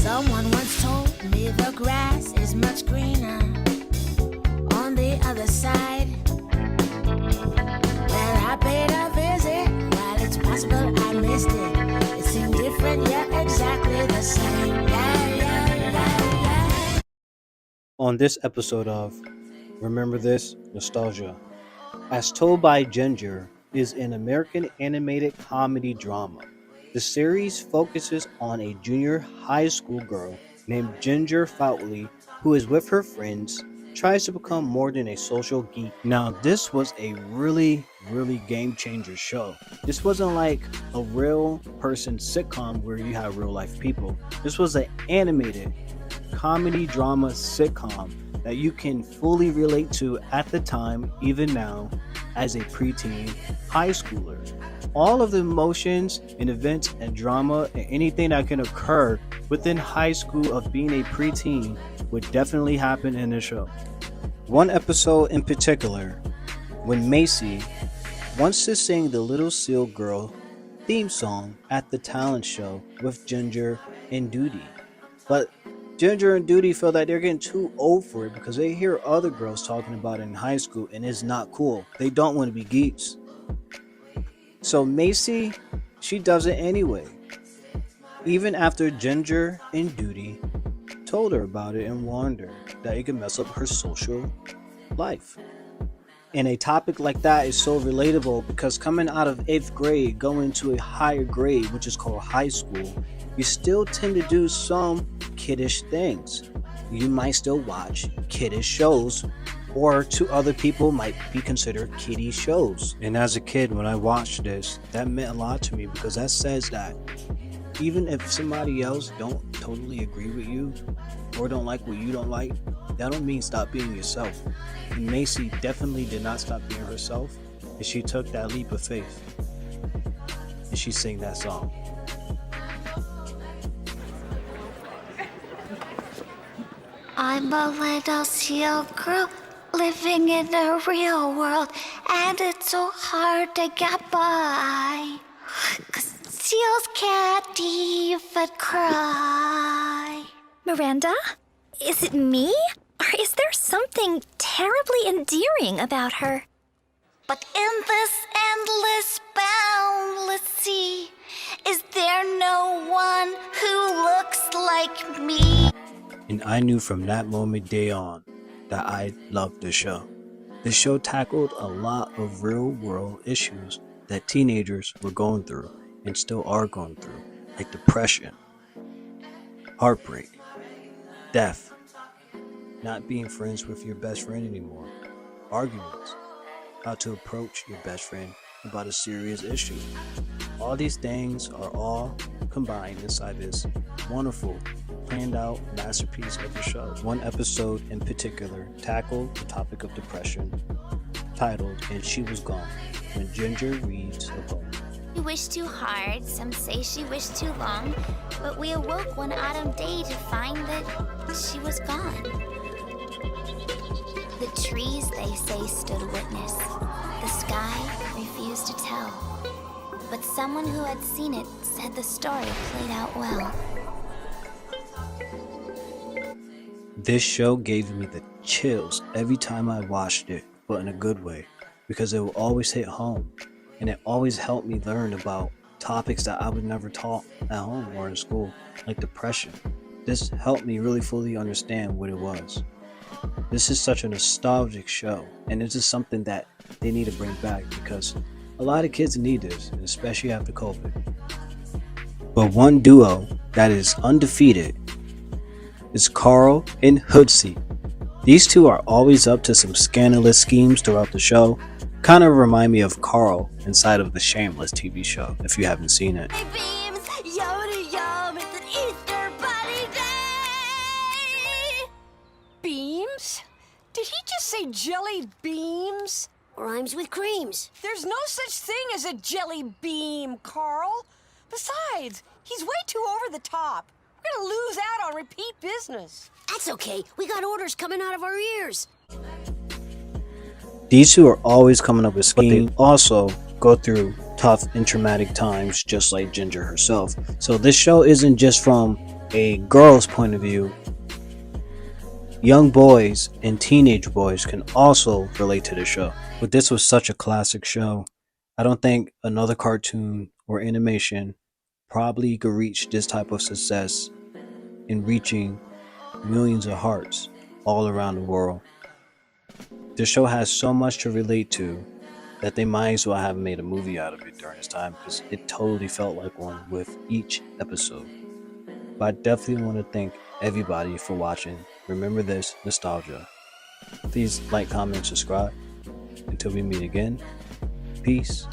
Someone once told me the grass is much greener on the other side. Well, I paid a visit. While it's possible I missed it, it seemed different yet exactly the same. Yeah. On this episode of Remember This Nostalgia, As Told by Ginger is an American animated comedy drama. The series focuses on a junior high school girl named Ginger Foutley who is with her friends, tries to become more than a social geek. Now, this was a really game changer show. This wasn't like a real person sitcom where you have real life people. This was an animated comedy drama sitcom that you can fully relate to at the time, even now, as a preteen high schooler. All of the emotions and events and drama and anything that can occur within high school of being a preteen would definitely happen in the show. One episode in particular, when Macy wants to sing the Little Seal Girl theme song at the talent show with Ginger and Duty. But Ginger and Duty feel that they're getting too old for it because they hear other girls talking about it in high school and it's not cool. They don't want to be geeks. So Macy, she does it anyway. Even after Ginger and Duty told her about it and warned her that it could mess up her social life. And a topic like that is so relatable because coming out of 8th grade, going to a higher grade, which is called high school, you still tend to do some kiddish things. You might still watch kiddish shows, or to other people might be considered kiddie shows. And as a kid, when I watched this, that meant a lot to me because that says that even if somebody else don't totally agree with you or don't like what you don't like, that don't mean stop being yourself. And Macy definitely did not stop being herself, and she took that leap of faith and she sang that song. I'm a little seal girl living in the real world, and it's so hard to get by, 'cause seals can't even cry. Miranda? Is it me? Or is there something terribly endearing about her? But in this endless, boundless sea, is there no one who looks like me? And I knew from that moment day on that I loved the show. The show tackled a lot of real world issues that teenagers were going through and still are going through, like depression, heartbreak, death, not being friends with your best friend anymore, arguments, how to approach your best friend about a serious issue. All these things are all combined inside this wonderful, planned out masterpiece of a show. One episode in particular tackled the topic of depression, titled "And She Was Gone," when Ginger reads a poem. She wished too hard, some say she wished too long, but we awoke one autumn day to find that she was gone. The trees, they say, stood witness. The sky refused to tell. But someone who had seen it said the story played out well. This show gave me the chills every time I watched it, but in a good way, because it will always hit home, and it always helped me learn about topics that I would never taught at home or in school, like depression. This helped me really fully understand what it was. This is such a nostalgic show, and this is something that they need to bring back because a lot of kids need this, and especially after COVID. But one duo that is undefeated is Carl and Hoodsie. These two are always up to some scandalous schemes throughout the show. Kind of remind me of Carl inside of the Shameless TV show, if you haven't seen it. Hey beams, yummy yum, it's an Easter bunny day! Beams? Did he just say jelly beams? Rhymes with creams. There's no such thing as a jelly beam, Carl. Besides, he's way too over the top. We're gonna lose out on repeat business. That's okay. We got orders coming out of our ears. These two are always coming up with schemes, but they also go through tough and traumatic times just like Ginger herself. So this show isn't just from a girl's point of view, young boys and teenage boys can also relate to the show. But this was such a classic show. I don't think another cartoon or animation probably could reach this type of success in reaching millions of hearts all around the world. The show has so much to relate to that they might as well have made a movie out of it during this time because it totally felt like one with each episode. But I definitely want to thank everybody for watching. Remember this nostalgia. Please like, comment, subscribe. Until we meet again, peace